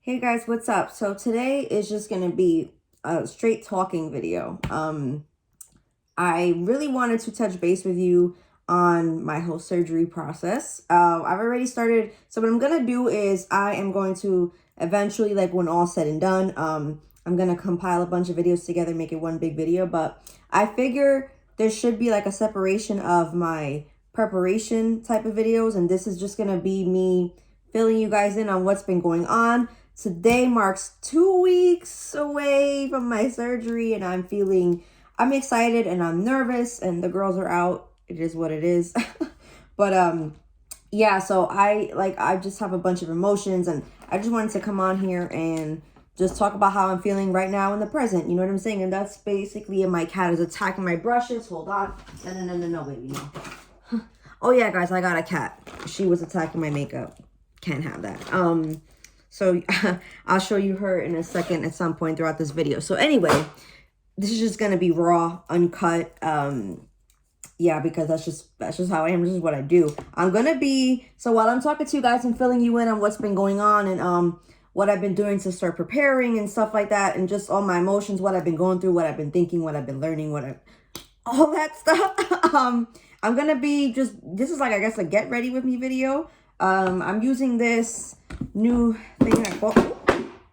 Hey guys, what's up? So today is just gonna be a straight talking video. I really wanted to touch base with you on my whole surgery process. I've already started. So what I'm gonna do is I am going to eventually, like when all said and done, I'm gonna compile a bunch of videos together, make it one big video. But I figure there should be like a separation of my preparation type of videos, and this is just gonna be me filling you guys in on what's been going on. Today marks 2 weeks away from my surgery, and I'm excited and I'm nervous, and the girls are out. It is what it is. But yeah, so I just have a bunch of emotions, and I just wanted to come on here and just talk about how I'm feeling right now in the present. You know what I'm saying? And that's basically, and my cat is attacking my brushes. Hold on. No, baby, no. Oh yeah, guys, I got a cat. She was attacking my makeup. Can't have that. So I'll show you her in a second at some point throughout this video. So anyway, this is just gonna be raw, uncut. Yeah, because that's just how I am. This is what I do. So while I'm talking to you guys and filling you in on what's been going on and what I've been doing to start preparing and stuff like that, and just all my emotions, what I've been going through, what I've been thinking, what I've been learning, all that stuff. I'm gonna be this is like, I guess, a get ready with me video. I'm using this new thing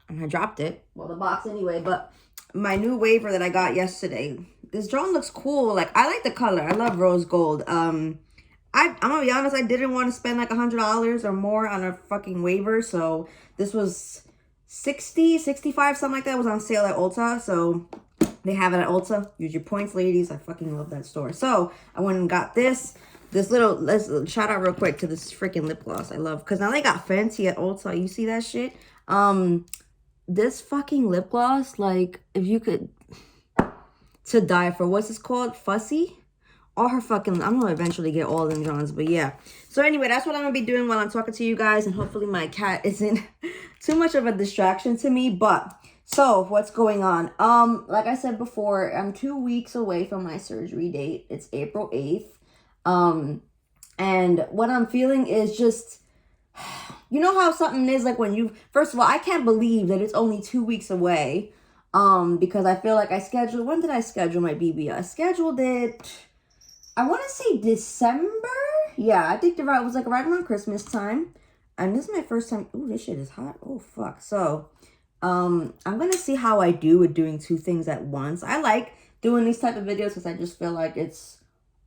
and I dropped it. Well, the box anyway, but my new waiver that I got yesterday. This drone looks cool. Like, I like the color. I love rose gold. I'm gonna be honest, I didn't want to spend like $100 or more on a fucking waiver. So this was 60, 65, something like that. It was on sale at Ulta. So they have it at Ulta. Use your points, ladies. I fucking love that store. So I went and got let's shout out real quick to this freaking lip gloss I love, because now they got fancy at Ulta. You see that shit? This fucking lip gloss, like, if you could, to die for. What's this called? Fussy? All her fucking, I'm gonna eventually get all them Johns, but yeah. So anyway, that's what I'm gonna be doing while I'm talking to you guys, and hopefully my cat isn't too much of a distraction to me. But so what's going on? Like I said before, I'm 2 weeks away from my surgery date. It's April 8th. And what I'm feeling is just, you know how something is like when first of all, I can't believe that it's only 2 weeks away. Because I feel like when did I schedule my BB? I scheduled it, I want to say December. Yeah, I think it was like right around Christmas time. And this is my first time. Ooh, this shit is hot. Oh, fuck. So, I'm going to see how I do with doing two things at once. I like doing these type of videos because I just feel like it's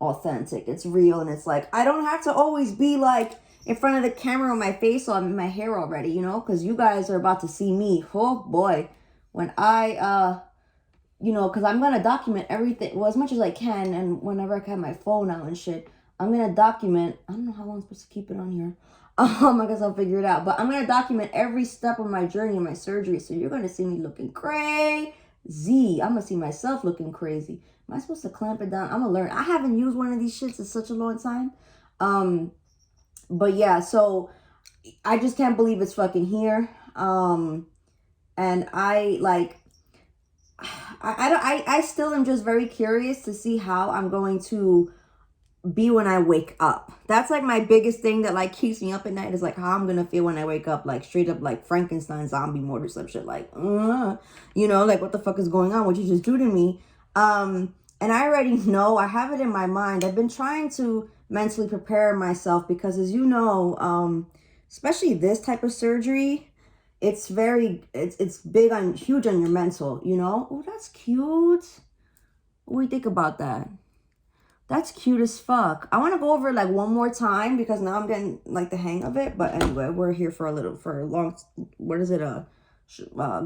authentic, it's real, and it's like I don't have to always be like in front of the camera with my face on, my hair already, you know, because you guys are about to see me. Oh boy, when I because I'm gonna document everything, well, as much as I can, and whenever I have my phone out and shit, I'm gonna document. I don't know how long I'm supposed to keep it on here. I guess I'll figure it out, but I'm gonna document every step of my journey in my surgery, so you're gonna see me looking crazy. I'm gonna see myself looking crazy. Am I supposed to clamp it down? I'm gonna learn. I haven't used one of these shits in such a long time. But yeah, so I just can't believe it's fucking here. And I still am just very curious to see how I'm going to be when I wake up. That's like my biggest thing that like keeps me up at night, is like how I'm gonna feel when I wake up, like straight up like Frankenstein zombie mode or some shit, like like what the fuck is going on, what you just do to me. And I already know, I have it in my mind. I've been trying to mentally prepare myself because, as you know, especially this type of surgery, it's huge on your mental, you know? Oh, that's cute. What do you think about that? That's cute as fuck. I want to go over it like one more time because now I'm getting like the hang of it. But anyway, we're here for a long, what is it? A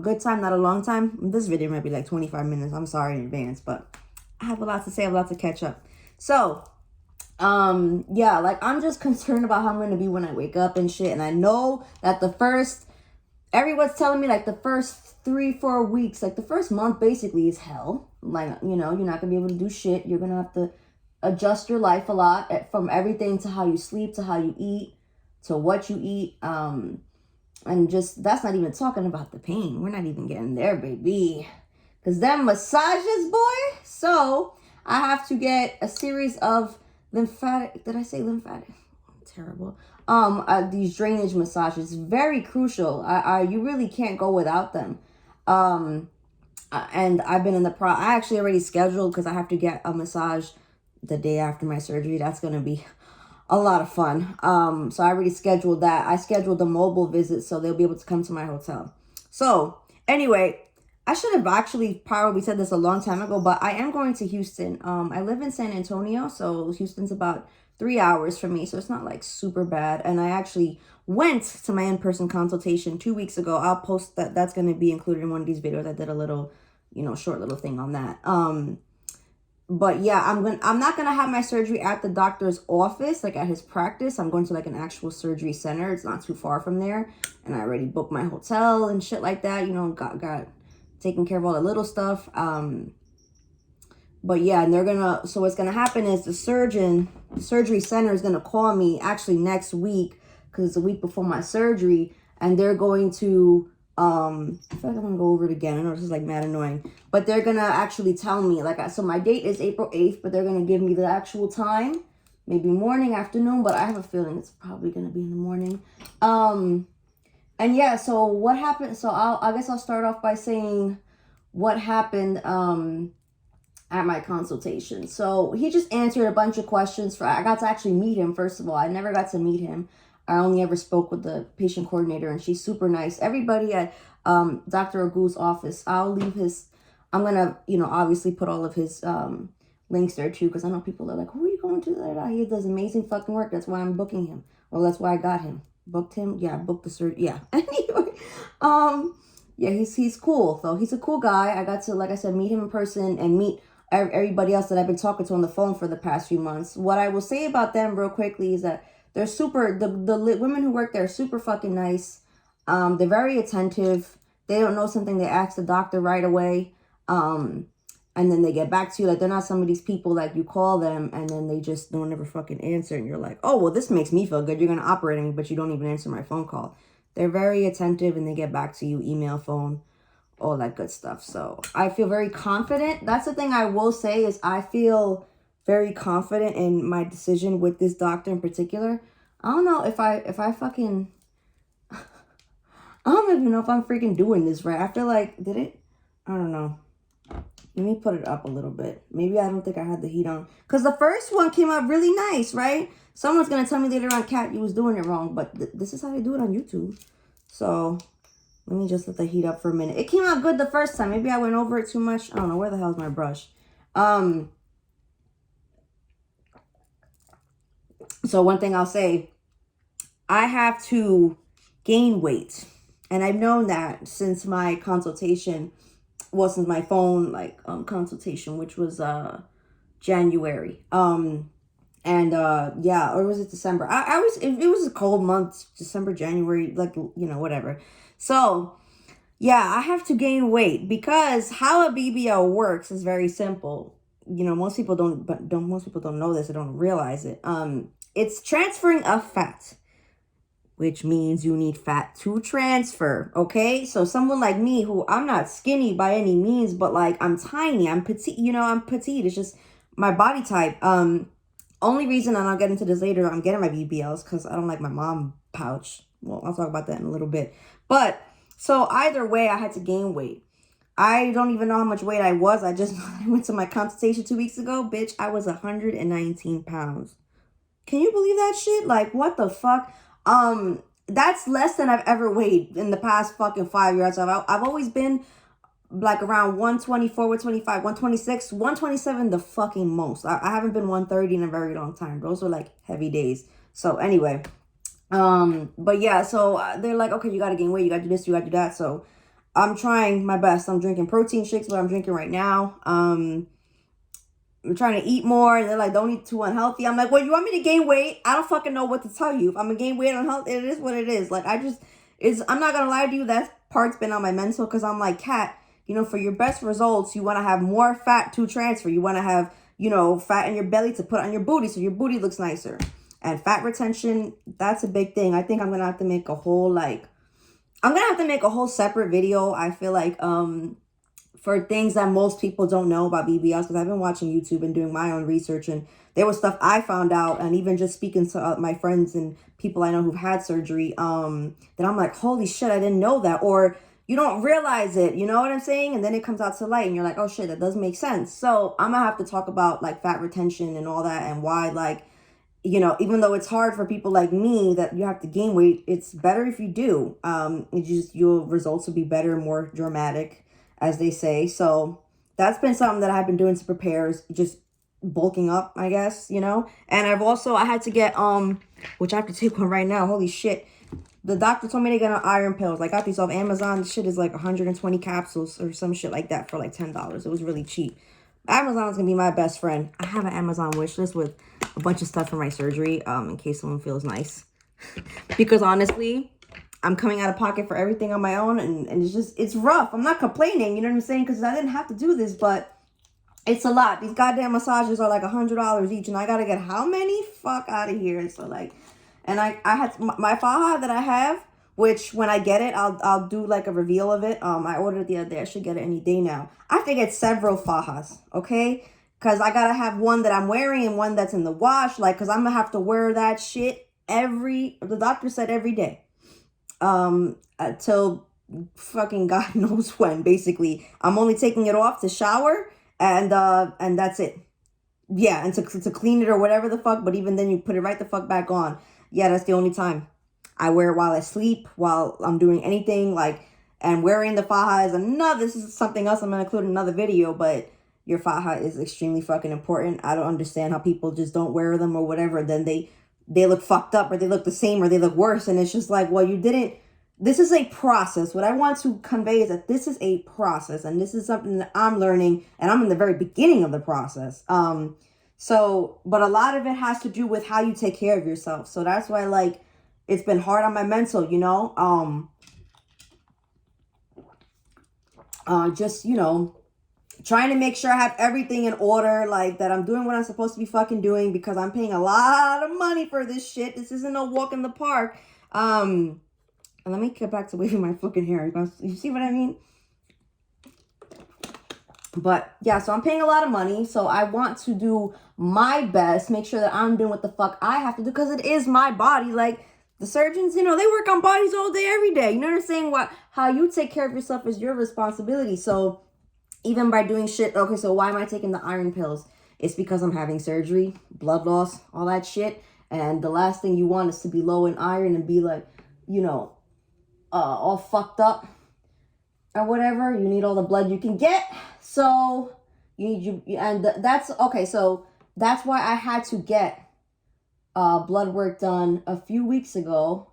good time, not a long time. This video might be like 25 minutes. I'm sorry in advance, but I have a lot to say. I have a lot to catch up. So, yeah, like I'm just concerned about how I'm going to be when I wake up and shit. And I know that everyone's telling me like the first 3-4 weeks, like the first month basically is hell. Like, you know, you're not going to be able to do shit. You're going to have to adjust your life a lot, from everything to how you sleep, to how you eat, to what you eat. And just, that's not even talking about the pain. We're not even getting there, baby. Because them massages, boy. So I have to get a series of lymphatic. Did I say lymphatic? terrible. These drainage massages, very crucial. You really can't go without them. And I've been I actually already scheduled because I have to get a massage the day after my surgery. That's going to be a lot of fun. So I already scheduled that. I scheduled a mobile visit so they'll be able to come to my hotel. So anyway, I should have actually probably said this a long time ago, but I am going to Houston. I live in San Antonio, so Houston's about 3 hours from me, so it's not like super bad. And I actually went to my in-person consultation 2 weeks ago. I'll post that. That's going to be included in one of these videos. I did a little, short little thing on that. But yeah, I'm not gonna have my surgery at the doctor's office, like at his practice. I'm going to like an actual surgery center. It's not too far from there, and I already booked my hotel and shit like that. Got taking care of all the little stuff. But yeah, and so what's gonna happen is the surgery center is gonna call me actually next week, because it's a week before my surgery, and they're going to I feel like I'm gonna go over it again. I know this is like mad annoying, but they're gonna actually tell me, so my date is April 8th, but they're gonna give me the actual time, maybe morning, afternoon, but I have a feeling it's probably gonna be in the morning. And yeah, so what happened? So I guess I'll start off by saying what happened at my consultation. So he just answered a bunch of questions. I got to actually meet him, first of all. I never got to meet him. I only ever spoke with the patient coordinator, and she's super nice. Everybody at Dr. Ogu's office, I'm going to, obviously put all of his links there too, because I know people are like, who are you going to? He does amazing fucking work. That's why I'm booking him. Well, that's why I got him. Booked him? Yeah, booked the surgery. Yeah. Anyway, yeah, he's cool, though. He's a cool guy. I got to, like I said, meet him in person and meet everybody else that I've been talking to on the phone for the past few months. What I will say about them real quickly is that they're the women who work there are super fucking nice. They're very attentive. They don't know something, they ask the doctor right away. And then they get back to you. Like, they're not some of these people like you call them and then they just don't ever fucking answer. And you're like, oh, well, this makes me feel good. You're going to operate on me, but you don't even answer my phone call. They're very attentive and they get back to you, email, phone, all that good stuff. So I feel very confident. That's the thing I will say is I feel very confident in my decision with this doctor in particular. I don't know if I fucking, I don't even know if I'm freaking doing this right. I feel like, I don't know. Let me put it up a little bit. Maybe I don't think I had the heat on. Because the first one came out really nice, right? Someone's going to tell me later on, Kat, you was doing it wrong. But this is how they do it on YouTube. So let me just let the heat up for a minute. It came out good the first time. Maybe I went over it too much. I don't know. Where the hell is my brush? So one thing I'll say, I have to gain weight. And I've known that since my consultation, since my phone consultation, which was January. Yeah, or was it December? It was a cold month, December, January, whatever. So yeah, I have to gain weight because how a BBL works is very simple. Most people don't know this or don't realize it. It's transferring of fat, which means you need fat to transfer, okay? So someone like me, who I'm not skinny by any means, but I'm tiny, I'm petite, I'm petite. It's just my body type. Only reason, and I'll get into this later, I'm getting my BBLs because I don't like my mom pouch. Well, I'll talk about that in a little bit. But so either way, I had to gain weight. I don't even know how much weight I was. I went to my consultation 2 weeks ago. Bitch, I was 119 pounds. Can you believe that shit? What the fuck? That's less than I've ever weighed in the past fucking 5 years. So I've always been around 124, 125, 126, 127 the fucking most. I haven't been 130 in a very long time. Those were heavy days. So anyway, but yeah, so they're like, okay, you gotta gain weight, you gotta do this, you gotta do that. So I'm trying my best. I'm drinking protein shakes, what I'm drinking right now. I'm trying to eat more, and they're like, don't eat too unhealthy. I'm like, well, you want me to gain weight? I don't fucking know what to tell you. If I'm gonna gain weight unhealthy, it is what it is. I'm not gonna lie to you, that part's been on my mental, because I'm like, Kat, for your best results, you want to have more fat to transfer. You want to have, fat in your belly to put on your booty so your booty looks nicer. And fat retention, that's a big thing. I think I'm gonna have to make a whole separate video. I feel like for for things that most people don't know about BBLs, because I've been watching YouTube and doing my own research, and there was stuff I found out, and even just speaking to my friends and people I know who've had surgery, that I'm like, holy shit, I didn't know that. Or you don't realize it, you know what I'm saying? And then it comes out to light and you're like, oh shit, that does make sense. So I'm gonna have to talk about like fat retention and all that, and why, like, you know, even though it's hard for people like me that you have to gain weight, it's better if you do. Your results will be better, more dramatic, as they say. So that's been something that I've been doing to prepare, is just bulking up, I guess, you know. And I had to get, which I have to take one right now. Holy shit. The doctor told me to get on iron pills. I got these off Amazon. This shit is like 120 capsules or some shit like that for like $10. It was really cheap. Amazon's gonna be my best friend. I have an Amazon wish list with a bunch of stuff for my surgery, in case someone feels nice. Because honestly, I'm coming out of pocket for everything on my own, and it's rough. I'm not complaining, you know what I'm saying? Because I didn't have to do this, but it's a lot. These goddamn massages are like $100 each, and I gotta get how many? Fuck out of here. So like, and I had my faja that I have, which when I get it, I'll do like a reveal of it. I ordered it the other day. I should get it any day now. I have to get several fajas, okay? Because I gotta have one that I'm wearing and one that's in the wash, like, because I'm gonna have to wear that shit the doctor said every day. Until fucking God knows when, basically. I'm only taking it off to shower, and that's it. Yeah, and to clean it or whatever the fuck, but even then you put it right the fuck back on. Yeah, that's the only time. I wear it while I sleep, while I'm doing anything, like, and wearing the faja is this is something else I'm going to include in another video, but your faja is extremely fucking important. I don't understand how people just don't wear them or whatever, then they look fucked up, or they look the same, or they look worse, and it's just like, well, you didn't, this is a process. What I want to convey is that this is a process, and this is something that I'm learning, and I'm in the very beginning of the process. But a lot of it has to do with how you take care of yourself. So that's why, like, it's been hard on my mental, you know, just, you know, trying to make sure I have everything in order, like that I'm doing what I'm supposed to be fucking doing, because I'm paying a lot of money for this shit. This isn't no walk in the park. And let me get back to waving my fucking hair. You see what I mean? But yeah, so I'm paying a lot of money. So I want to do my best, make sure that I'm doing what the fuck I have to do, because it is my body. Like, the surgeons, you know, they work on bodies all day, every day. You know what I'm saying? How you take care of yourself is your responsibility. So even by doing shit, okay, so why am I taking the iron pills? It's because I'm having surgery, blood loss, all that shit. And the last thing you want is to be low in iron and be like, you know, all fucked up or whatever. You need all the blood you can get. So that's okay. So that's why I had to get blood work done a few weeks ago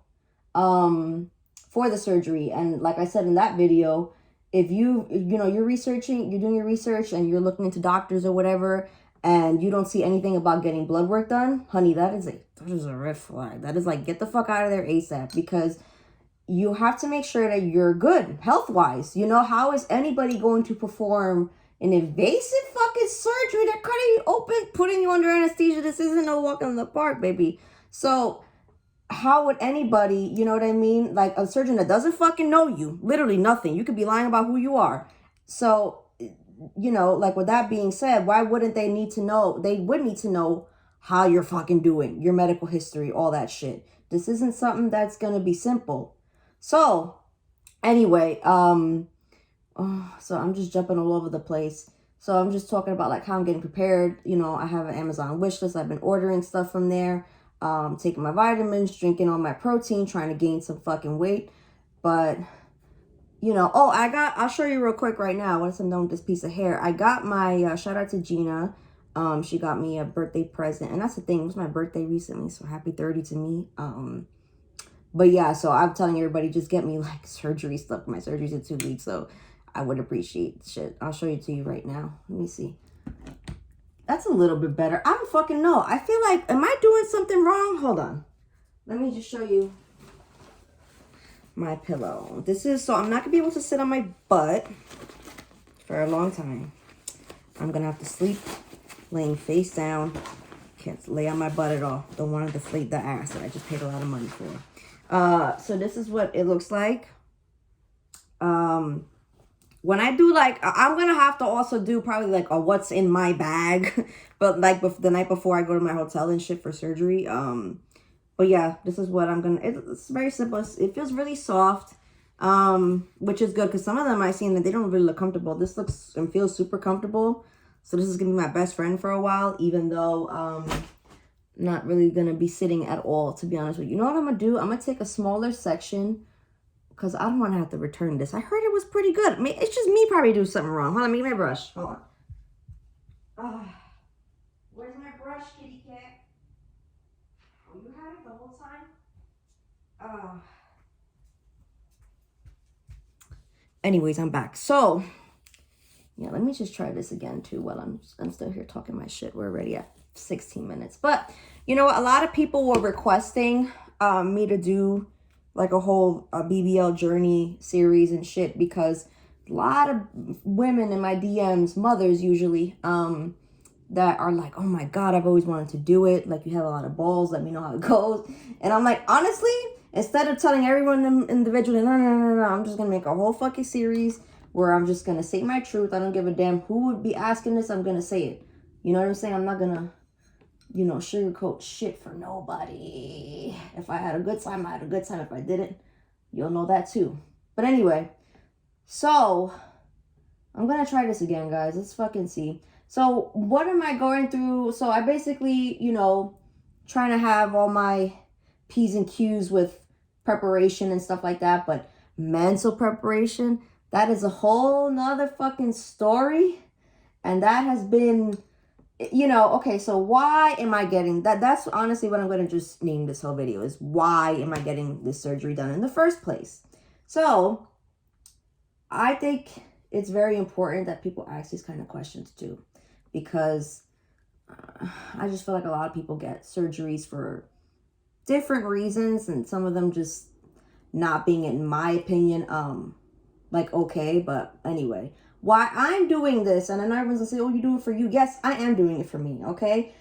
for the surgery. And like I said in that video, if you're doing your research and you're looking into doctors or whatever, and you don't see anything about getting blood work done, honey, that is a red flag. That is like, get the fuck out of there ASAP, because you have to make sure that you're good health-wise. You know, how is anybody going to perform an invasive fucking surgery? They're cutting you open, putting you under anesthesia. This isn't no walk in the park, baby. So how would anybody, you know what I mean? Like a surgeon that doesn't fucking know you, literally nothing. You could be lying about who you are. So, you know, like with that being said, why wouldn't they need to know? They would need to know how you're fucking doing, your medical history, all that shit. This isn't something that's going to be simple. So anyway, so I'm just jumping all over the place. So I'm just talking about like how I'm getting prepared. You know, I have an Amazon wish list. I've been ordering stuff from there, taking my vitamins, drinking all my protein, trying to gain some fucking weight. But, you know, I'll show you real quick right now. What's done with this piece of hair? I got my, shout out to Gina. She got me a birthday present. And that's the thing, it was my birthday recently. So happy 30 to me. But yeah, so I'm telling everybody, just get me like surgery stuff. My surgery's in 2 weeks, so I would appreciate shit. I'll show you to you right now. Let me see. That's a little bit better. I don't fucking know. I feel like, am I doing something wrong? Hold on. Let me just show you my pillow. So I'm not gonna be able to sit on my butt for a long time. I'm gonna have to sleep laying face down. Can't lay on my butt at all. Don't want to deflate the ass that I just paid a lot of money for. So this is what it looks like. when I do, like, I'm gonna have to also do probably like a what's in my bag, but like the night before I go to my hotel and shit for surgery. But yeah, this is what I'm gonna. It's very simple. It feels really soft, which is good because some of them I've seen that they don't really look comfortable. This looks and feels super comfortable. So this is gonna be my best friend for a while, even though not really gonna be sitting at all, to be honest with you. You know what I'm gonna do? I'm gonna take a smaller section because I don't want to have to return this. I heard it was pretty good. I mean, it's just me probably do something wrong. Hold on, let me get my brush. Hold on. Where's my brush, kitty cat? Oh, you had it the whole time? Anyways, I'm back. So, yeah, let me just try this again, too, while I'm still here talking my shit. We're already at 16 minutes. But, you know what? A lot of people were requesting me to do like a whole BBL journey series and shit, because a lot of women in my DMs, mothers usually, that are like, oh my God, I've always wanted to do it. Like, you have a lot of balls. Let me know how it goes. And I'm like, honestly, instead of telling everyone individually, no, I'm just going to make a whole fucking series where I'm just going to say my truth. I don't give a damn who would be asking this. I'm going to say it. You know what I'm saying? I'm not going to, you know, sugarcoat shit for nobody. If I had a good time, I had a good time. If I didn't, you'll know that too. But anyway, so I'm going to try this again, guys. Let's fucking see. So what am I going through? So I basically, you know, trying to have all my P's and Q's with preparation and stuff like that. But mental preparation, that is a whole nother fucking story. And that has been, you know, okay, so why am I getting that? That's honestly what I'm going to just name this whole video, is why am I getting this surgery done in the first place? So I think it's very important that people ask these kind of questions too, because I just feel like a lot of people get surgeries for different reasons, and some of them just not being, in my opinion, like, okay. But anyway, why I'm doing this, and I know everyone's gonna say, oh, you do it for you. Yes, I am doing it for me, okay?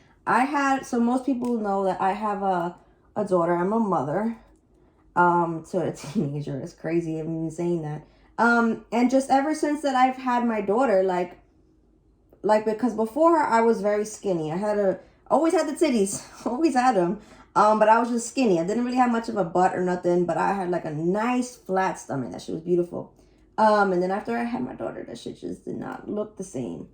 So most people know that I have a daughter. I'm a mother to a teenager. It's crazy even saying that. And just ever since that I've had my daughter, like because before I was very skinny. Always had the titties, always had them. But I was just skinny. I didn't really have much of a butt or nothing, but I had like a nice flat stomach. That shit was beautiful. And then after I had my daughter, that shit just did not look the same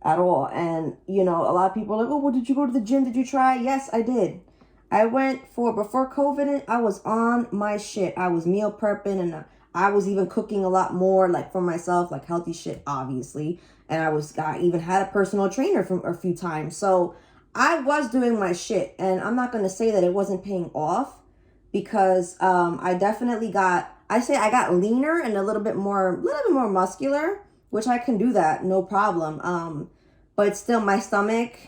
at all. And, you know, a lot of people are like, oh, well, did you go to the gym? Did you try? Yes, I did. I went before COVID, I was on my shit. I was meal prepping, and I was even cooking a lot more, like, for myself, like healthy shit, obviously. And I even had a personal trainer for a few times. So I was doing my shit, and I'm not going to say that it wasn't paying off, because I definitely I got leaner and a little bit more muscular, which I can do that, no problem. But still, my stomach,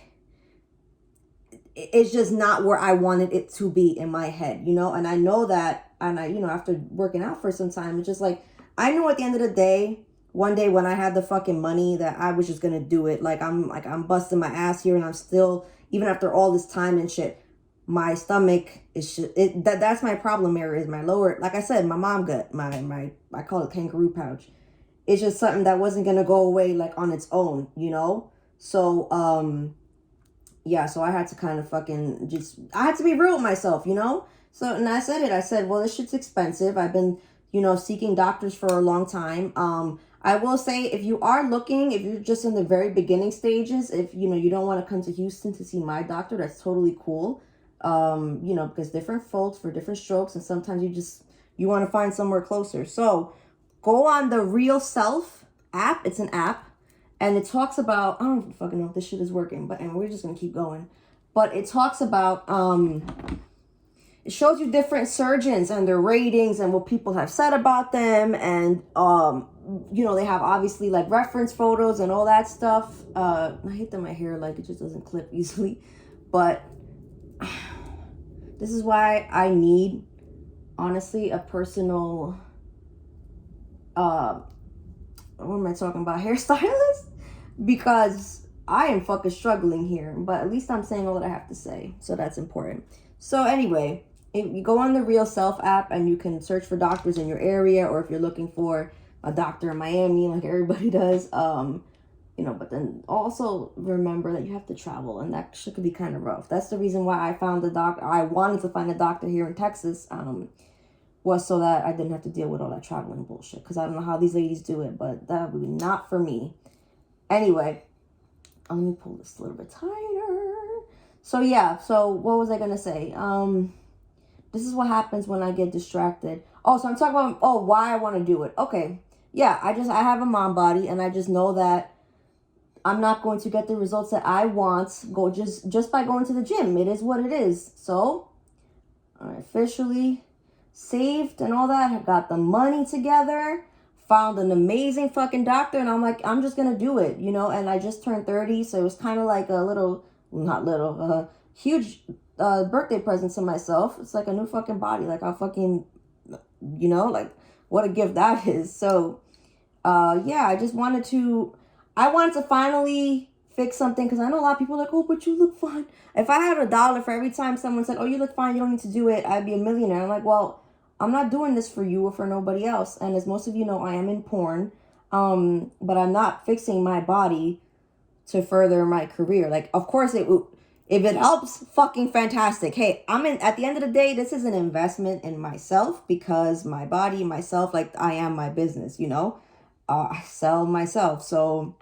it's just not where I wanted it to be in my head, you know? And I know that, and you know, after working out for some time, it's just like, I knew at the end of the day, one day when I had the fucking money, that I was just going to do it. I'm busting my ass here, and I'm still, even after all this time and shit, my stomach is that's my problem area, is my lower, like I said, my mom gut, my I call it kangaroo pouch. It's just something that wasn't going to go away like on its own, you know? So, yeah, so I had to kind of I had to be real with myself, you know? So, and I said, well, this shit's expensive. I've been, you know, seeking doctors for a long time. I will say, if you're just in the very beginning stages, if, you know, you don't want to come to Houston to see my doctor, that's totally cool. You know, because different folks for different strokes, and sometimes you want to find somewhere closer. So go on the Real Self app. It's an app, and it talks about, I don't fucking know if this shit is working, but anyway, we're just going to keep going. But it talks about, it shows you different surgeons and their ratings and what people have said about them. And, you know, they have obviously like reference photos and all that stuff. I hate that my hair, like, it just doesn't clip easily. But this is why I need, honestly, a personal, what am I talking about? Hairstylist? Because I am fucking struggling here. But at least I'm saying all that I have to say. So that's important. So anyway, if you go on the Real Self app, and you can search for doctors in your area, or if you're looking for a doctor in Miami like everybody does. You know, but then also remember that you have to travel, and that shit could be kind of rough. That's the reason why I found the doctor. I wanted to find a doctor here in Texas, was so that I didn't have to deal with all that traveling bullshit. Because I don't know how these ladies do it, but that would be not for me. Anyway, let me pull this a little bit tighter. So yeah, so what was I gonna say? This is what happens when I get distracted. Oh, so I'm talking about why I want to do it. Okay, yeah, I have a mom body, and I just know that I'm not going to get the results that I want just by going to the gym. It is what it is. So I officially saved and all that. I got the money together, found an amazing fucking doctor, and I'm like, I'm just gonna do it, you know. And I just turned 30, so it was kind of like a little, not little, huge birthday present to myself. It's like a new fucking body, like I'll fucking, you know, like what a gift that is. So yeah, I wanted to finally fix something, because I know a lot of people are like, oh, but you look fine. If I had $1 for every time someone said, oh, you look fine, you don't need to do it, I'd be a millionaire. I'm like, well, I'm not doing this for you or for nobody else. And as most of you know, I am in porn, but I'm not fixing my body to further my career. Like, of course, if it helps, fucking fantastic. Hey, at the end of the day, this is an investment in myself, because my body, myself, like I am my business, you know. I sell myself. So,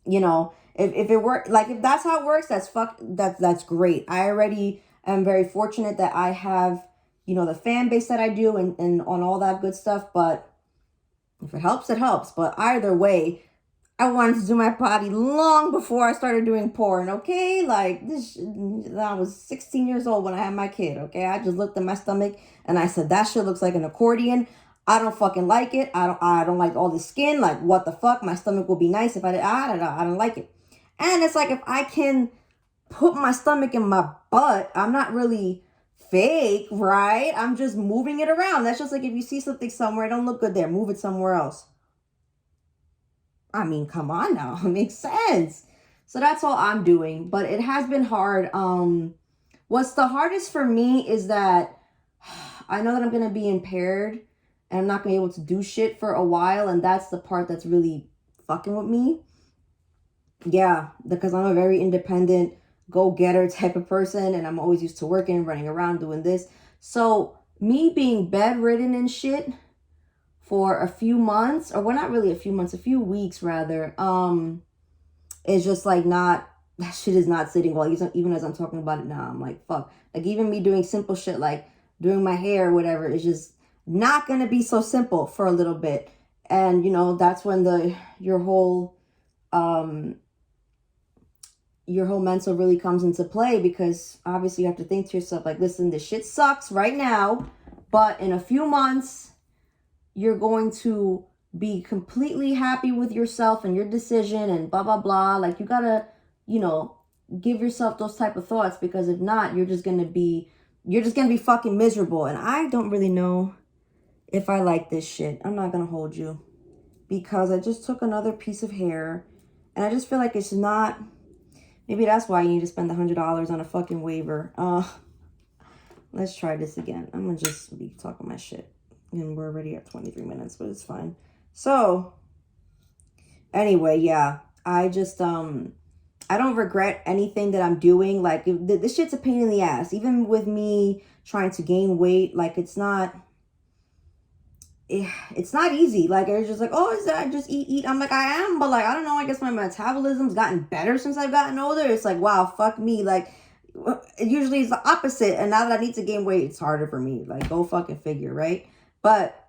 you know, if it works, like if that's how it works, that's great. I already am very fortunate that I have, you know, the fan base that I do and on all that good stuff. But if it helps, it helps. But either way, I wanted to do my body long before I started doing porn, okay? Like, I was 16 years old when I had my kid, okay? I just looked at my stomach and I said, that shit looks like an accordion. I don't fucking like it. I don't like all the skin. Like, what the fuck? My stomach would be nice if I did. I don't like it. And it's like, if I can put my stomach in my butt, I'm not really fake, right? I'm just moving it around. That's just like if you see something somewhere, it don't look good there, move it somewhere else. I mean, come on now. It makes sense. So that's all I'm doing. But it has been hard. What's the hardest for me is that I know that I'm going to be impaired and I'm not going to be able to do shit for a while. And that's the part that's really fucking with me. Yeah, because I'm a very independent, go-getter type of person. And I'm always used to working, running around, doing this. So me being bedridden and shit for a few months, or well, not really a few months, a few weeks rather, is just like not, that shit is not sitting well. Even as I'm talking about it now, I'm like, fuck. Like even me doing simple shit like doing my hair or whatever is just not gonna be so simple for a little bit. And you know, that's when your whole mental really comes into play, because obviously you have to think to yourself like, listen, this shit sucks right now, but in a few months you're going to be completely happy with yourself and your decision and blah blah blah. Like, you gotta, you know, give yourself those type of thoughts, because if not, you're just gonna be fucking miserable. And I don't really know if I like this shit. I'm not gonna hold you, because I just took another piece of hair and I just feel like it's not, maybe that's why you need to spend $100 on a fucking waiver. Let's try this again. I'm gonna just be talking my shit. And we're already at 23 minutes, but it's fine. So, anyway, yeah. I just, I don't regret anything that I'm doing. Like, this shit's a pain in the ass. Even with me trying to gain weight, like, it's not easy. Like, it's just like, oh, is that just eat? I'm like, I am, but like, I don't know. I guess my metabolism's gotten better since I've gotten older. It's like, wow, fuck me. Like, usually it's the opposite. And now that I need to gain weight, it's harder for me. Like, go fucking figure, right? But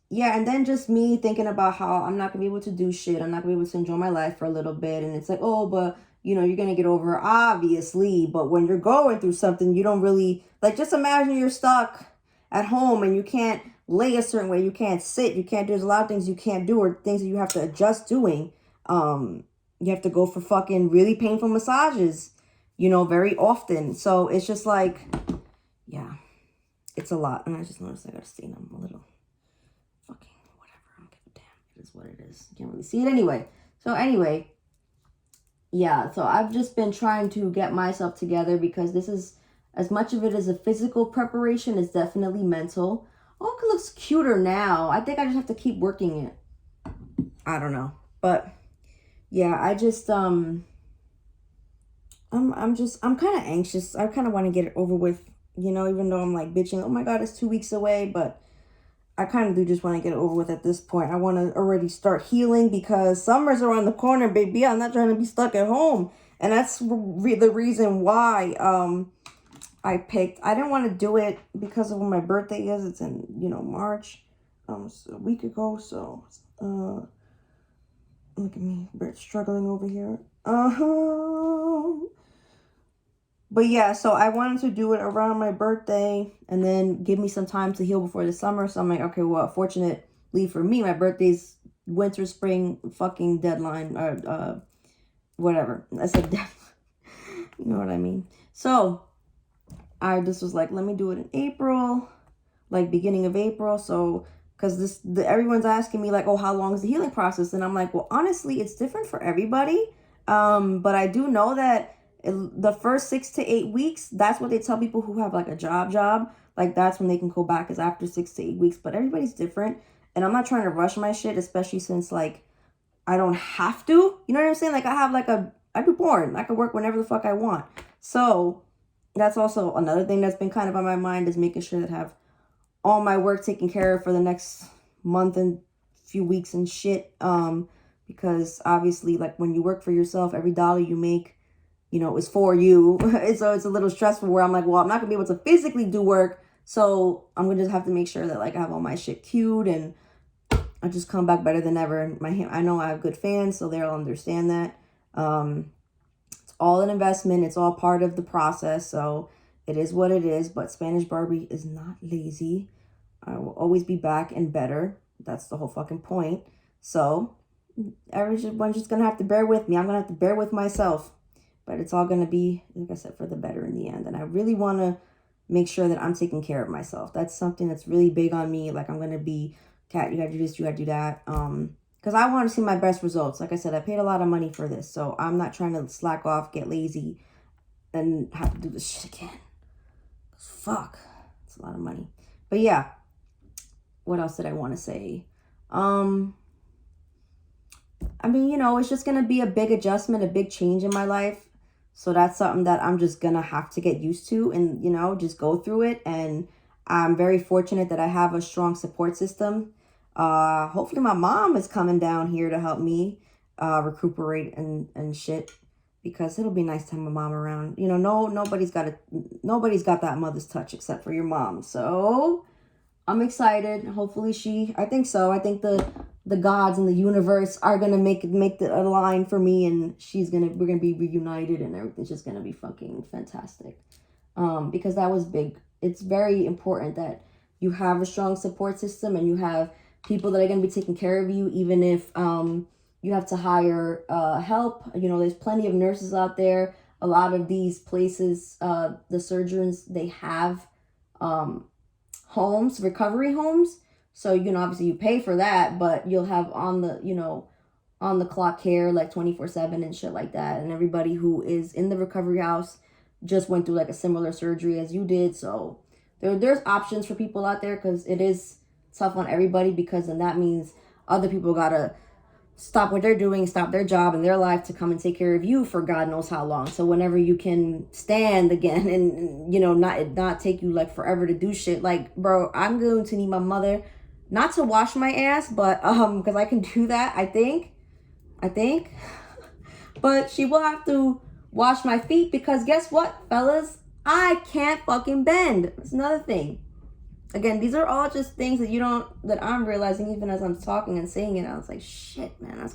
yeah, and then just me thinking about how I'm not gonna be able to do shit. I'm not gonna be able to enjoy my life for a little bit. And it's like, oh, but you know, you're gonna get over it, obviously. But when you're going through something, you don't really, like, just imagine you're stuck at home and you can't lay a certain way, you can't sit, you can't do, there's a lot of things you can't do, or things that you have to adjust doing. You have to go for fucking really painful massages, you know, very often. So it's just like, yeah, it's a lot. And I just noticed I got a stain on a little. Fucking whatever. I don't give a damn. It is what it is. You can't really see it anyway. So anyway, yeah. So I've just been trying to get myself together, because this is, as much of it as a physical preparation, is definitely mental. Oh, it looks cuter now. I think I just have to keep working it. I don't know. But yeah, I just I'm kind of anxious. I kind of want to get it over with, even though I'm like bitching, oh my God, it's 2 weeks away, but I kind of do just want to get it over with at this point. I want to already start healing because summer's around the corner, baby. I'm not trying to be stuck at home. And that's the reason why I didn't want to do it because of when my birthday is. It's in, March. It's a week ago, so look at me, struggling over here. But yeah, so I wanted to do it around my birthday and then give me some time to heal before the summer. So I'm like, okay, well, fortunately for me, my birthday's winter, spring fucking deadline, or whatever. I said deadline. You know what I mean? So I just was like, let me do it in April, like beginning of April. So, because everyone's asking me like, oh, how long is the healing process? And I'm like, well, honestly, it's different for everybody. But I do know that the first 6 to 8 weeks, that's what they tell people who have like a job. Like that's when they can go back, is after 6 to 8 weeks. But everybody's different. And I'm not trying to rush my shit, especially since like I don't have to. You know what I'm saying? Like I have I'd be born. I could work whenever the fuck I want. So that's also another thing that's been kind of on my mind, is making sure that I have all my work taken care of for the next month and few weeks and shit. Because obviously, like when you work for yourself, every dollar you make, is for you. So it's a little stressful where I'm like, well, I'm not gonna be able to physically do work. So I'm gonna just have to make sure that like I have all my shit queued and I just come back better than ever. I know I have good fans, so they'll understand that. It's all an investment. It's all part of the process. So it is what it is. But Spanish Barbie is not lazy. I will always be back and better. That's the whole fucking point. So everyone's just gonna have to bear with me. I'm gonna have to bear with myself. But it's all gonna be, like I said, for the better in the end. And I really wanna make sure that I'm taking care of myself. That's something that's really big on me. Like I'm gonna be, Kat, you gotta do this, you gotta do that. Because I want to see my best results. Like I said, I paid a lot of money for this. So I'm not trying to slack off, get lazy, and have to do this shit again. Fuck. It's a lot of money. But yeah. What else did I want to say? I mean, it's just going to be a big adjustment, a big change in my life. So that's something that I'm just going to have to get used to and, just go through it. And I'm very fortunate that I have a strong support system. Hopefully my mom is coming down here to help me recuperate and shit, because it'll be nice to have my mom around. Nobody's got that mother's touch except for your mom. So I'm excited. Hopefully I think so. I think the gods and the universe are gonna make the line for me, and we're gonna be reunited, and everything's just gonna be fucking fantastic. Because that was big. It's very important that you have a strong support system and you have people that are gonna be taking care of you, even if you have to hire help. There's plenty of nurses out there. A lot of these places, the surgeons, they have homes, recovery homes. So, obviously you pay for that, but you'll have on the clock care, like 24/7 and shit like that. And everybody who is in the recovery house just went through like a similar surgery as you did. So there's options for people out there, because it is tough on everybody, because then that means other people gotta stop what they're doing, stop their job and their life to come and take care of you for God knows how long. So whenever you can stand again and not take you like forever to do shit, like, bro, I'm going to need my mother not to wash my ass, but because I can do that, I think but she will have to wash my feet, because guess what, fellas, I can't fucking bend. That's another thing. Again, these are all just things that I'm realizing even as I'm talking and saying it. I was like, shit, man,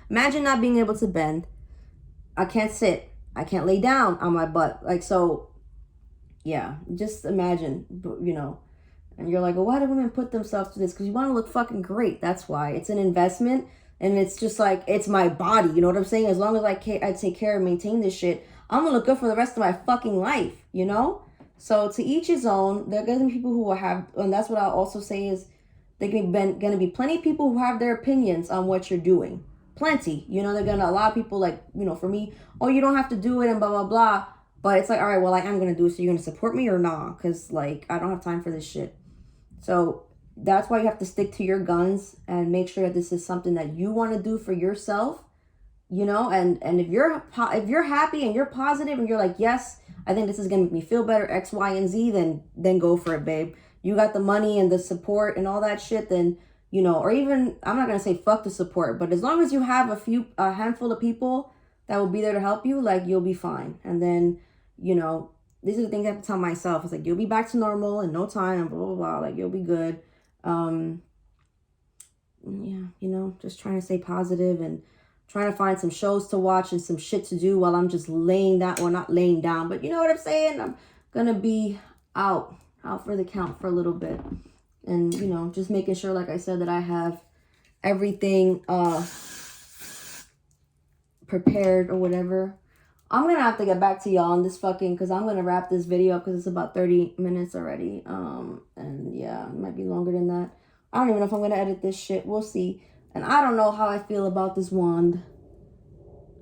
imagine not being able to bend. I can't sit. I can't lay down on my butt. Like, so, yeah, just imagine, and you're like, well, why do women put themselves through this? Because you want to look fucking great. That's why. It's an investment, and it's just like, it's my body. You know what I'm saying? As long as I take care and maintain this shit, I'm going to look good for the rest of my fucking life, So to each his own. There are going to be people who will have, and that's what I'll also say is, there's going to be plenty of people who have their opinions on what you're doing. Plenty. They're going to, a lot of people like, for me, oh, you don't have to do it and blah, blah, blah. But it's like, all right, well, I am going to do it. So you're going to support me or not? Because, like, I don't have time for this shit. So that's why you have to stick to your guns and make sure that this is something that you want to do for yourself, you know. And if you're happy and you're positive and you're like, yes, I think this is gonna make me feel better, X, Y, and Z, then go for it, babe. You got the money and the support and all that shit, then, you know, or even, I'm not gonna say fuck the support, but as long as you have a handful of people that will be there to help you, like, you'll be fine. And then, you know, these are the things I have to tell myself. It's like, you'll be back to normal in no time, blah, blah, blah. Like, you'll be good. Yeah, you know, just trying to stay positive and trying to find some shows to watch and some shit to do while I'm just laying down, well, not laying down, but you know what I'm saying? I'm gonna be out for the count for a little bit. And, you know, just making sure, like I said, that I have everything prepared or whatever. I'm gonna have to get back to y'all on this fucking, because I'm gonna wrap this video up because it's about 30 minutes already. And yeah, it might be longer than that. I don't even know if I'm gonna edit this shit. We'll see. And I don't know how I feel about this wand.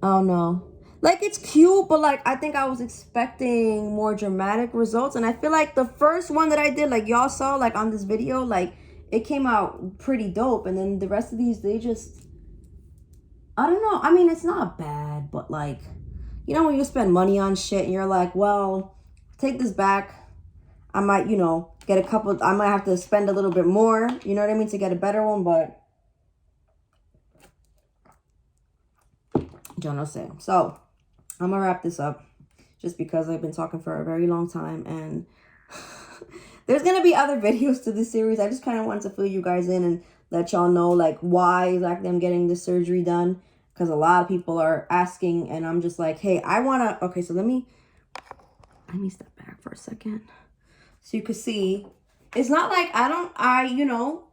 I don't know. Like, it's cute, but like, I think I was expecting more dramatic results. And I feel like the first one that I did, like y'all saw, like on this video, like it came out pretty dope. And then the rest of these, they just, I don't know. I mean, it's not bad, but like, you know, when you spend money on shit and you're like, well, take this back. I might, you know, get a couple, I might have to spend a little bit more, you know what I mean, to get a better one, but yo no sé. So I'm gonna wrap this up just because I've been talking for a very long time, and there's gonna be other videos to this series. I just kind of wanted to fill you guys in and let y'all know like why exactly I'm getting this surgery done, because a lot of people are asking, and I'm just like, hey, I want to, okay, so let me step back for a second so you can see. It's not like you know,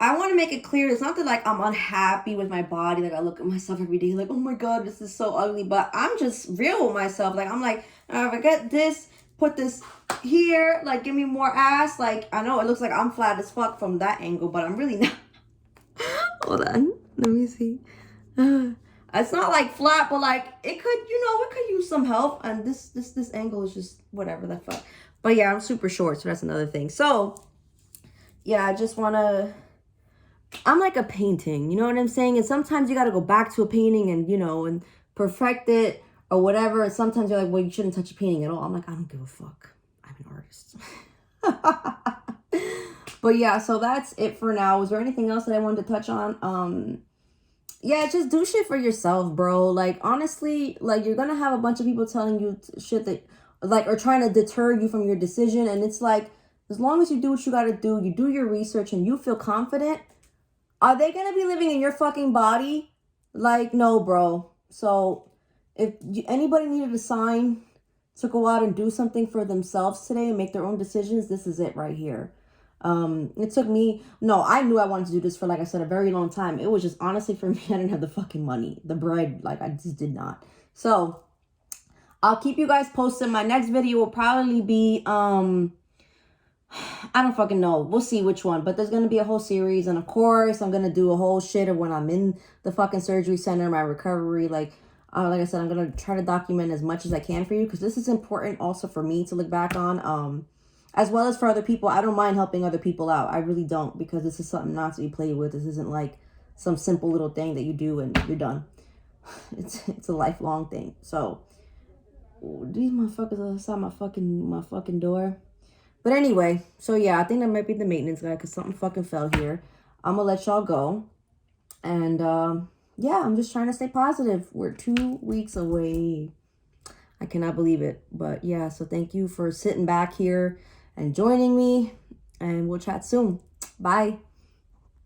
I want to make it clear, it's not that like I'm unhappy with my body, like I look at myself every day like, oh my god, this is so ugly, but I'm just real with myself. Like, I'm like, if I get this, put this here, like give me more ass. Like, I know it looks like I'm flat as fuck from that angle, but I'm really not. Hold on, let me see. It's not like flat, but like it could, you know, it could use some help. And this angle is just whatever the fuck. But yeah, I'm super short, so that's another thing. So yeah, I just want to, I'm like a painting, you know what I'm saying? And sometimes you got to go back to a painting and, you know, and perfect it or whatever. And sometimes you're like, well, you shouldn't touch a painting at all. I'm like, I don't give a fuck. I'm an artist. But yeah, so that's it for now. Was there anything else that I wanted to touch on? Yeah, just do shit for yourself, bro. Like, honestly, like, you're going to have a bunch of people telling you shit that, like, are trying to deter you from your decision. And it's like, as long as you do what you got to do, you do your research and you feel confident, are they going to be living in your fucking body? Like, no, bro. So if anybody needed a sign to go out and do something for themselves today and make their own decisions, this is it right here. It took me, no, I knew I wanted to do this for, like I said, a very long time. It was just, honestly, for me, I didn't have the fucking money. The bread, like, I just did not. So I'll keep you guys posted. My next video will probably be, I don't fucking know. We'll see which one. But there's going to be a whole series. And of course, I'm going to do a whole shit of when I'm in the fucking surgery center, my recovery. Like I said, I'm going to try to document as much as I can for you, because this is important also for me to look back on, as well as for other people. I don't mind helping other people out. I really don't, because this is something not to be played with. This isn't like some simple little thing that you do and you're done. It's a lifelong thing. So these motherfuckers outside my fucking door. But anyway, so yeah, I think that might be the maintenance guy, because something fucking fell here. I'm gonna let y'all go. And yeah, I'm just trying to stay positive. We're 2 weeks away. I cannot believe it. But yeah, so thank you for sitting back here and joining me. And we'll chat soon. Bye.